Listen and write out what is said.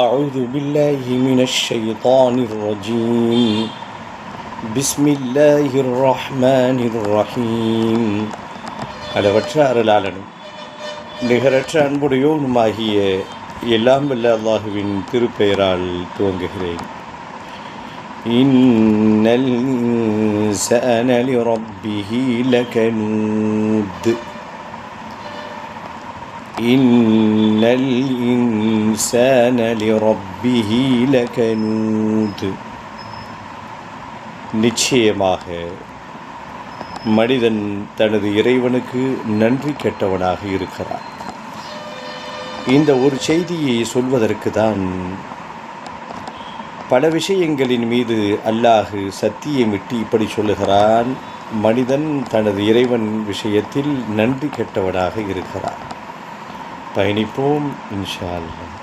أعوذ بالله من الشيطان الرجيم بسم الله الرحمن الرحيم அளவற்ற அருளாளனும் நிகரற்ற அன்புடையோனுமாகிய எல்லாம் வல்ல அல்லாஹுவின் திருப்பெயரால் துவங்குகிறேன். இன்னல் இன்சான லிரப்பிஹி லகனூத். இன்னல் இன்சான லிரப்பிஹி லகனூத். நிச்சயமாக மனிதன் தனது இறைவனுக்கு நன்றி கெட்டவனாக இருக்கிறான். இந்த ஒரு செய்தியை சொல்வதற்கு தான் பல விஷயங்களின் மீது அல்லாஹ் சத்தியமிட்டு இப்படி சொல்லுகிறான், மனிதன் தனது இறைவன் விஷயத்தில் நன்றி கெட்டவனாக இருக்கிறான். பயணிப்போம் இன்ஷா அல்லாஹ்.